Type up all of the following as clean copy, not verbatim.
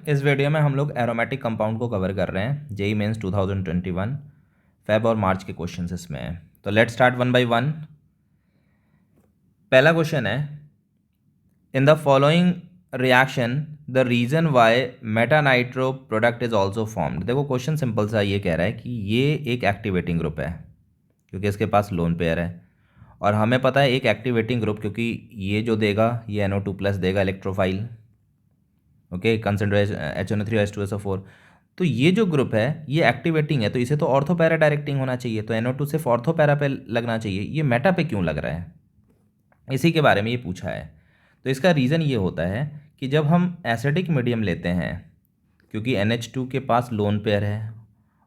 इस वीडियो में हम लोग एरोमेटिक कंपाउंड को कवर कर रहे हैं। जेई मेंस 2021 फेब और मार्च के क्वेश्चन इसमें हैं। तो let's start one by one. पहला क्वेश्चन है, in the following reaction the reason why meta nitro product is also formed. देखो क्वेश्चन सिंपल सा ये कह रहा है कि ये एक एक्टिवेटिंग ग्रुप है क्योंकि इसके पास लोन पेयर है, और हमें पता है एक एक्टिवेटिंग ग्रुप क्योंकि ये जो देगा ये NO2 प्लस देगा इलेक्ट्रोफाइल, ओके, कंसनट्रेट HNO3 और H2SO4। तो ये जो ग्रुप है ये एक्टिवेटिंग है, तो इसे तो ऑर्थो पैरा डायरेक्टिंग होना चाहिए, तो NO2 सिर्फ ऑर्थो पैरा पे लगना चाहिए। ये मेटा पे क्यों लग रहा है, इसी के बारे में ये पूछा है। तो इसका रीज़न ये होता है कि जब हम एसिडिक मीडियम लेते हैं, क्योंकि NH2 के पास लोन पेयर है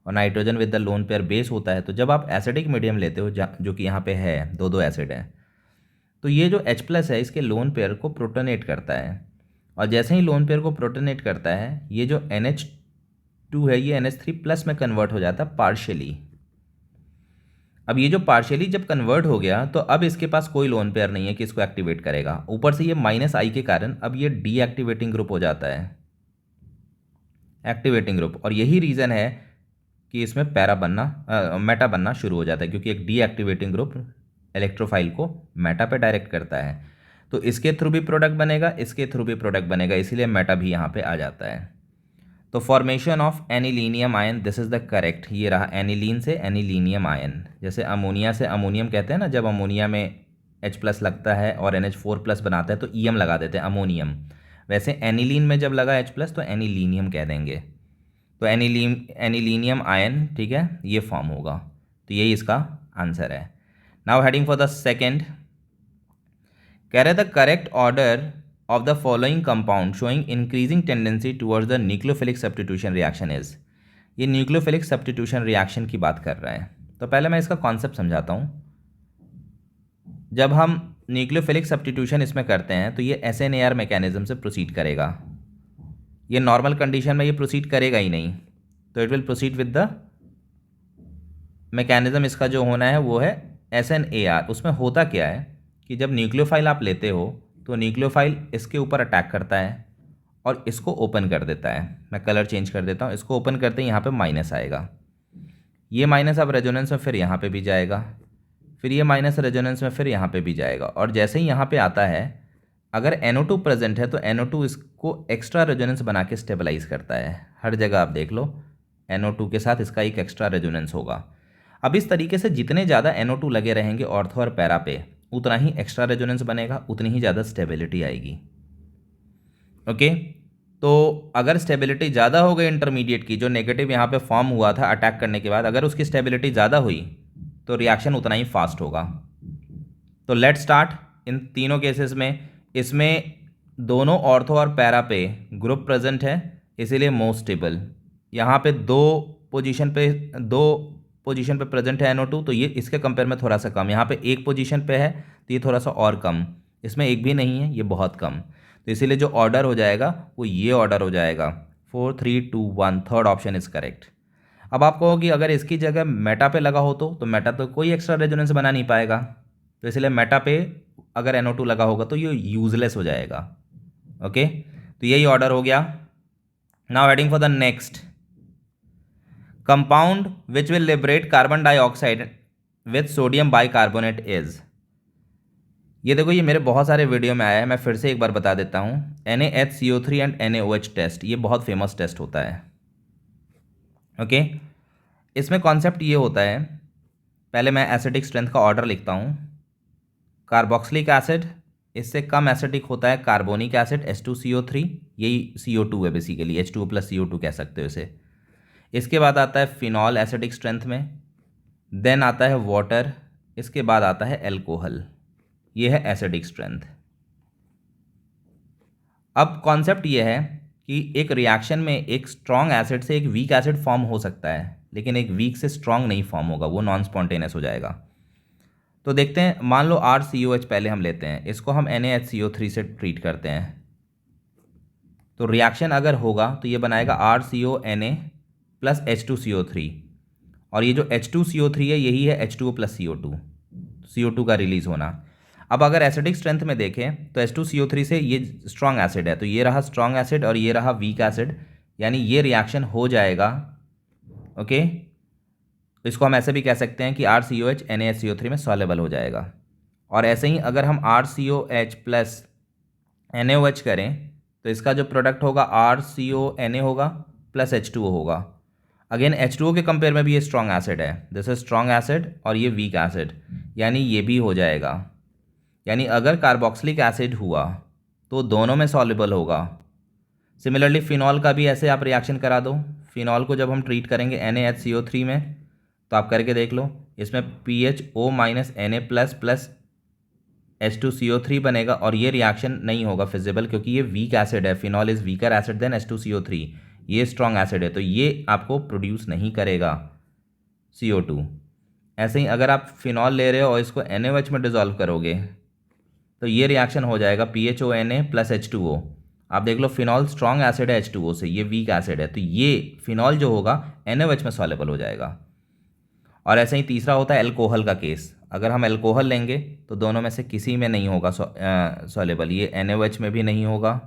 और nitrogen with the lone pair base होता है, तो जब आप एसिडिक मीडियम लेते हो जो कि यहाँ पे है दो एसिड हैं, तो ये जो H प्लस है इसके लोन पेयर को प्रोटोनेट करता है, और जैसे ही लोन पेयर को प्रोटोनेट करता है ये जो NH2 है ये NH3 प्लस में कन्वर्ट हो जाता है पार्शियली। अब ये जो पार्शियली जब कन्वर्ट हो गया तो अब इसके पास कोई लोन पेयर नहीं है कि इसको एक्टिवेट करेगा। ऊपर से ये -I के कारण अब ये डीएक्टिवेटिंग ग्रुप हो जाता है, एक्टिवेटिंग ग्रुप, और यही रीज़न है कि इसमें पैरा बनना मेटा बनना शुरू हो जाता है, क्योंकि एक डीएक्टिवेटिंग ग्रुप इलेक्ट्रोफाइल को मेटा पे डायरेक्ट करता है। तो इसके थ्रू भी प्रोडक्ट बनेगा, इसके थ्रू भी प्रोडक्ट बनेगा, इसीलिए मेटा भी यहाँ पे आ जाता है। तो formation of anilinium ion, this is the correct. ये रहा एनिलीन से एनिलीनियम आयन। जैसे अमोनिया से अमोनियम कहते हैं ना, जब अमोनिया में H प्लस लगता है और NH4 प्लस बनाता है तो EM लगा देते हैं अमोनियम। वैसे एनिलीन में जब लगा H प्लस तो एनिलीनियम कह देंगे। तो एनिलीनियम आयन, ठीक है, ये फॉर्म होगा। तो यही इसका आंसर है। Now heading for the second, कह रहे the correct order of the following compound showing increasing tendency towards the nucleophilic substitution reaction is। ये न्यूक्लियोफिलिक सब्स्टिट्यूशन रिएक्शन की बात कर रहा है। तो पहले मैं इसका कॉन्सेप्ट समझाता हूँ। जब हम न्यूक्लियोफिलिक सब्स्टिट्यूशन इसमें करते हैं तो ये SNAR मैकेनिज्म से प्रोसीड करेगा। ये नॉर्मल कंडीशन में ये प्रोसीड करेगा ही नहीं, तो it will proceed with the mechanism. इसका जो होना है वो है SNAR। उसमें होता क्या है कि जब न्यूक्लियोफाइल आप लेते हो तो न्यूक्लियोफाइल इसके ऊपर अटैक करता है और इसको ओपन कर देता है। मैं कलर चेंज कर देता हूँ। इसको ओपन करते ही यहाँ पे माइनस आएगा, ये माइनस अब रेजोनेंस में फिर यहाँ पे भी जाएगा, फिर ये माइनस रेजोनेंस में फिर यहाँ पे भी जाएगा, और जैसे ही यहाँ पे आता है अगर NO2 प्रेजेंट है तो NO2 इसको एक्स्ट्रा रेजोनेंस बना के स्टेबलाइज करता है। हर जगह आप देख लो NO2 के साथ इसका एक एक्स्ट्रा रेजोनेंस होगा। अब इस तरीके से जितने ज़्यादा NO2 लगे रहेंगे ऑर्थो और पैरा पे, उतना ही एक्स्ट्रा रेजोनेंस बनेगा, उतनी ही ज़्यादा स्टेबिलिटी आएगी। ओके, तो अगर स्टेबिलिटी ज़्यादा हो गई इंटरमीडिएट की, जो नेगेटिव यहाँ पे फॉर्म हुआ था अटैक करने के बाद, अगर उसकी स्टेबिलिटी ज़्यादा हुई तो रिएक्शन उतना ही फास्ट होगा। तो लेट स्टार्ट। इन तीनों केसेस में इसमें दोनों ऑर्थो और पैरा पे ग्रुप प्रेजेंट है, इसीलिए मोस्ट स्टेबल। यहाँ पे दो पोजीशन पे प्रेजेंट है NO2, तो ये इसके कंपेयर में थोड़ा सा कम। यहाँ पे एक पोजीशन पे है तो ये थोड़ा सा और कम, इसमें एक भी नहीं है, ये बहुत कम। तो इसीलिए जो ऑर्डर हो जाएगा वो ये ऑर्डर हो जाएगा 4 3 2 1। Third option is correct. अब आप कहो कि अगर इसकी जगह मेटा पे लगा हो तो मेटा तो कोई एक्स्ट्रा रेजोनेंस बना नहीं पाएगा, तो इसलिए मेटा पे अगर NO2 लगा होगा तो ये यूजलेस हो जाएगा। ओके, तो यही ऑर्डर हो गया। Now heading for the next, compound which will liberate carbon dioxide with sodium bicarbonate is. ये देखो, ये मेरे बहुत सारे वीडियो में आया है, मैं फिर से एक बार बता देता हूँ। NaHCO3 एंड NaOH टेस्ट, ये बहुत फेमस टेस्ट होता है। ओके, इसमें कॉन्सेप्ट ये होता है, पहले मैं एसिडिक स्ट्रेंथ का ऑर्डर लिखता हूँ। कार्बोक्सिलिक एसिड, इससे कम एसिडिक होता है कार्बोनिक एसिड H2CO3, यही CO2 है बेसिकली, H2O प्लस CO2 कह सकते हो इसे। इसके बाद आता है फिनॉल एसिडिक स्ट्रेंथ में, देन आता है वाटर, इसके बाद आता है एल्कोहल। ये है एसिडिक स्ट्रेंथ। अब कॉन्सेप्ट ये है कि एक रिएक्शन में एक स्ट्रॉन्ग एसिड से एक वीक एसिड फॉर्म हो सकता है, लेकिन एक वीक से स्ट्रॉन्ग नहीं फॉर्म होगा, वो नॉन स्पॉन्टेनियस हो जाएगा। तो देखते हैं, मान लो RCOH पहले हम लेते हैं, इसको हम NaHCO3 से ट्रीट करते हैं, तो रिएक्शन अगर होगा तो ये बनाएगा RCONa प्लस H2CO3, और ये जो H2CO3 है यही है H2O प्लस CO2 का रिलीज होना। अब अगर एसिडिक स्ट्रेंथ में देखें तो H2CO3 से ये स्ट्रॉन्ग एसिड है, तो ये रहा स्ट्रॉन्ग एसिड और ये रहा वीक एसिड, यानी ये रिएक्शन हो जाएगा। ओके, तो इसको हम ऐसे भी कह सकते हैं कि RCOH NaHCO3 में सॉलेबल हो जाएगा। और ऐसे ही अगर हम RCOH प्लस NaOH करें तो इसका जो प्रोडक्ट होगा RCONa होगा प्लस H2O होगा। अगेन H2O के कंपेयर में भी ये स्ट्रॉन्ग एसिड है, दिस इज स्ट्रॉन्ग एसिड और ये वीक एसिड, यानी ये भी हो जाएगा। यानी अगर कार्बोक्सिलिक एसिड हुआ तो दोनों में सॉल्युबल होगा। सिमिलरली फिनॉल का भी ऐसे आप रिएक्शन करा दो। फिनॉल को जब हम ट्रीट करेंगे NaHCO3 में तो आप करके देख लो, इसमें PHO minus Na plus plus H2CO3 बनेगा और ये रिएक्शन नहीं होगा फिजिबल, क्योंकि ये वीक एसिड है। Phenol is weaker acid than H2CO3, ये स्ट्रॉन्ग एसिड है तो ये आपको प्रोड्यूस नहीं करेगा CO2। ऐसे ही अगर आप फिनॉल ले रहे हो और इसको NaOH में डिज़ोल्व करोगे तो ये रिएक्शन हो जाएगा PHONa प्लस H2O। आप देख लो फिनॉल स्ट्रॉन्ग एसिड है H2O से, ये वीक एसिड है, तो ये फिनॉल जो होगा NaOH में सॉल्युबल हो जाएगा। और ऐसे ही तीसरा होता है अल्कोहल का केस। अगर हम अल्कोहल लेंगे तो दोनों में से किसी में नहीं होगा सॉल्युबल, ये NaOH में भी नहीं होगा,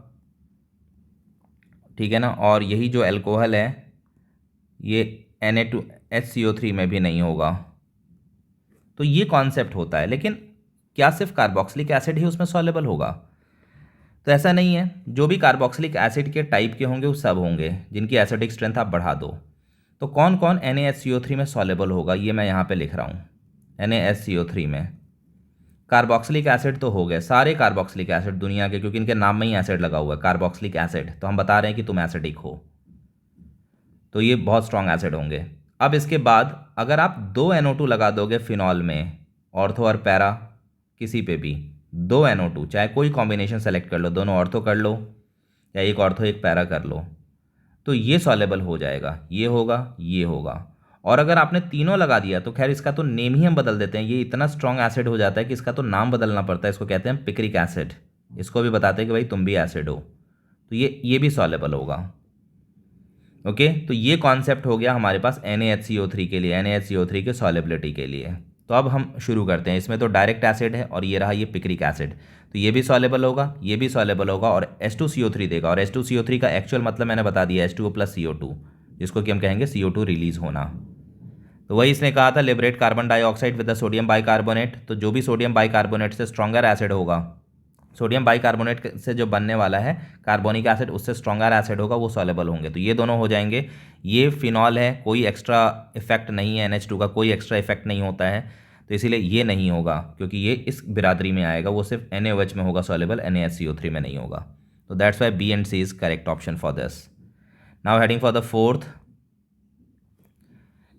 ठीक है ना, और यही जो अल्कोहल है ये Na2HCO3 में भी नहीं होगा। तो ये कॉन्सेप्ट होता है, लेकिन क्या सिर्फ कार्बोक्सिलिक एसिड ही उसमें सॉल्युबल होगा? तो ऐसा नहीं है, जो भी कार्बोक्सिलिक एसिड के टाइप के होंगे वो सब होंगे जिनकी एसिडिक स्ट्रेंथ आप बढ़ा दो। तो कौन कौन NaHCO3 में सॉल्युबल होगा ये मैं यहाँ पे लिख रहा हूँ। NaHCO3 में कार्बोक्सिलिक एसिड तो हो गए, सारे कार्बोक्सिलिक एसिड दुनिया के, क्योंकि इनके नाम में ही एसिड लगा हुआ है कार्बोक्सिलिक एसिड, तो हम बता रहे हैं कि तुम एसिडिक हो, तो ये बहुत स्ट्रॉन्ग एसिड होंगे। अब इसके बाद अगर आप 2 NO2 लगा दोगे फिनॉल में, ऑर्थो और पैरा किसी पे भी 2 NO2, चाहे कोई कॉम्बिनेशन सेलेक्ट कर लो, दोनों ऑर्थो कर लो या एक ऑर्थो एक पैरा कर लो, तो ये सॉल्युबल हो जाएगा, ये होगा ये होगा। और अगर आपने तीनों लगा दिया तो खैर इसका तो नेम ही हम बदल देते हैं, ये इतना स्ट्रॉन्ग एसिड हो जाता है कि इसका तो नाम बदलना पड़ता है, इसको कहते हैं पिक्रिक एसिड, इसको भी बताते हैं कि भाई तुम भी एसिड हो, तो ये भी सॉल्युबल होगा। ओके, तो ये कॉन्सेप्ट हो गया हमारे पास NaHCO3 के लिए, NaHCO3 के सॉल्युबिलिटी के लिए। तो अब हम शुरू करते हैं। इसमें तो डायरेक्ट एसिड है और ये रहा ये पिक्रिक एसिड, तो ये भी सॉल्युबल होगा, ये भी सॉल्युबल होगा और H2CO3 देगा। और H2CO3 का एक्चुअल मतलब मैंने बता दिया, H2O प्लस CO2, जिसको कि हम कहेंगे CO2 रिलीज होना। तो वही इसने कहा था, liberate carbon dioxide with the sodium bicarbonate, तो जो भी सोडियम बाइकार्बोनेट से स्ट्रॉन्गर एसिड होगा, सोडियम बाइकार्बोनेट से जो बनने वाला है कार्बोनिक एसिड, उससे स्ट्रॉन्गर एसिड होगा, वो सॉल्युबल होंगे, तो ये दोनों हो जाएंगे। ये फिनॉल है, कोई एक्स्ट्रा इफेक्ट नहीं है, NH2 का कोई एक्स्ट्रा इफेक्ट नहीं होता है, तो इसीलिए ये नहीं होगा, क्योंकि ये इस बिरादरी में आएगा, वो सिर्फ NaOH में होगा सॉल्युबल, NaHCO3 में नहीं होगा। तो that's why B and C is correct option for this. Now heading for the fourth,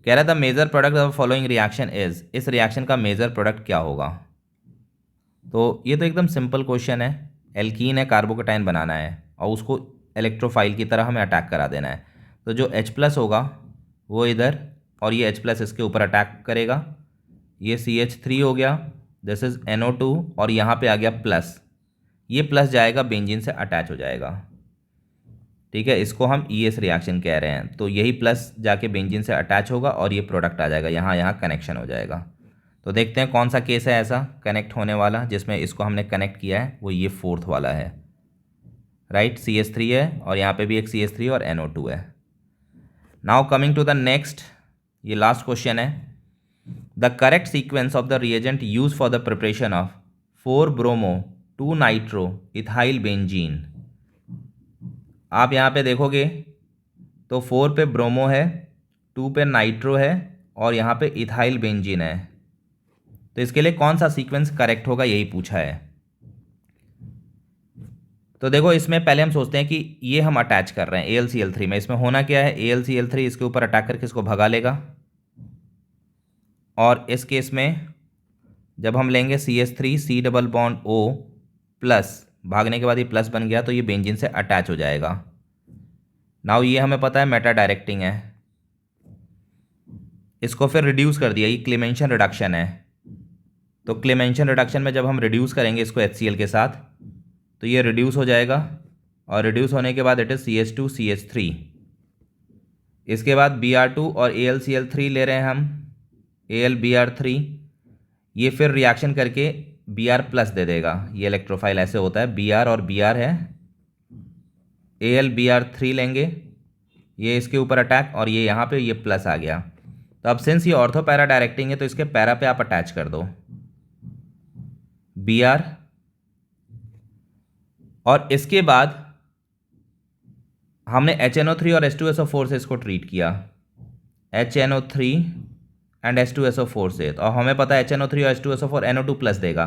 कह रहा था major product of following reaction is, इस रिएक्शन का मेजर प्रोडक्ट क्या होगा? तो ये तो एकदम सिंपल क्वेश्चन है, एल्कीन है, कार्बोकेटाइन बनाना है और उसको इलेक्ट्रोफाइल की तरह हमें अटैक करा देना है। तो जो H+ होगा वो इधर और ये H+ इसके ऊपर अटैक करेगा, ये CH3 हो गया, दिस इज NO2 और यहाँ पे आ गया प्लस, ये प्लस जाएगा बेंजीन से अटैच हो जाएगा, ठीक है, इसको हम ES रिएक्शन कह रहे हैं। तो यही प्लस जाके बेंजीन से अटैच होगा और ये प्रोडक्ट आ जाएगा, यहाँ कनेक्शन हो जाएगा। तो देखते हैं कौन सा केस है ऐसा कनेक्ट होने वाला जिसमें इसको हमने कनेक्ट किया है, वो ये फोर्थ वाला है, राइट। CH3 है और यहाँ पे भी एक CH3 और NO2 है। Now coming to the next, ये लास्ट क्वेश्चन है, the correct sequence of the reagent use for the preparation of four bromo two nitro ethyl benzene. आप यहाँ पे देखोगे तो 4 पे ब्रोमो है, 2 पे नाइट्रो है और यहाँ पे इथाइल बेंजीन है, तो इसके लिए कौन सा सीक्वेंस करेक्ट होगा यही पूछा है। तो देखो इसमें पहले हम सोचते हैं कि ये हम अटैच कर रहे हैं AlCl3 में, इसमें होना क्या है, AlCl3 इसके ऊपर अटैक करके इसको भगा लेगा, और इस केस में जब हम लेंगे CH3 C double bond O plus, भागने के बाद ये प्लस बन गया तो ये बेंजीन से अटैच हो जाएगा। नाउ ये हमें पता है मेटा डायरेक्टिंग है, इसको फिर रिड्यूस कर दिया, ये क्लेमेंशन रिडक्शन है, तो क्लेमेंशन रिडक्शन में जब हम रिड्यूस करेंगे इसको HCl के साथ तो ये रिड्यूस हो जाएगा, और रिड्यूस होने के बाद इट इज़ CH2 CH3, इसके बाद Br2 और AlCl3 ले रहे हैं हम, AlBr3, ये फिर रिएक्शन करके Br प्लस दे देगा। ये इलेक्ट्रोफाइल ऐसे होता है, Br और Br है, AlBr3 लेंगे, ये इसके ऊपर अटैक और ये यहाँ पे ये प्लस आ गया। तो अब सिंस ये ऑर्थो पैरा डायरेक्टिंग है तो इसके पैरा पे आप अटैच कर दो Br, और इसके बाद हमने HNO3 और H2SO4 से इसको ट्रीट किया, HNO3 एंड H2SO4 से। तो हमें पता है HNO3 और H2SO4 NO2 प्लस देगा,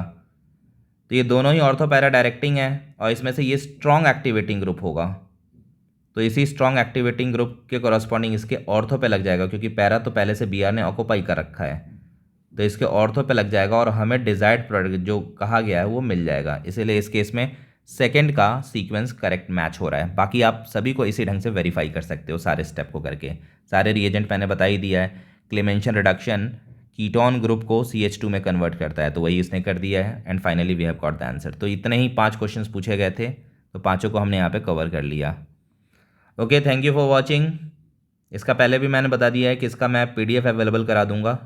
तो ये दोनों ही ऑर्थो पैरा डायरेक्टिंग है और इसमें से ये स्ट्रॉन्ग एक्टिवेटिंग ग्रुप होगा। तो इसी स्ट्रॉन्ग एक्टिवेटिंग ग्रुप के कॉरस्पॉन्डिंग इसके ऑर्थो पे लग जाएगा, क्योंकि पैरा तो पहले से Br ने ऑक्यूपाई कर रखा है, तो इसके ऑर्थो पे लग जाएगा और हमें डिजायर्ड प्रोडक्ट जो कहा गया है वो मिल जाएगा। इसीलिए इस केस में सेकंड का सीक्वेंस करेक्ट मैच हो रहा है। बाकी आप सभी को इसी ढंग से वेरीफाई कर सकते हो सारे स्टेप को करके। सारे रिएजेंट मैंने बता ही दिया है। क्लेमेंशन रिडक्शन कीटोन ग्रुप को CH2 में कन्वर्ट करता है, तो वही इसने कर दिया है। And finally we have got the answer. तो इतने ही 5 क्वेश्चंस पूछे गए थे, तो पांचों को हमने यहाँ पे कवर कर लिया। Okay, thank you for watching. इसका पहले भी मैंने बता दिया है कि इसका मैं PDF अवेलेबल करा दूंगा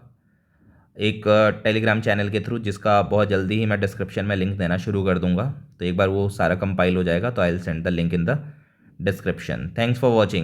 एक टेलीग्राम चैनल के थ्रू, जिसका बहुत जल्दी ही मैं डिस्क्रिप्शन में लिंक देना शुरू कर दूंगा। तो एक बार वो सारा कंपाइल हो जाएगा तो I will send the link in the description. Thanks for watching.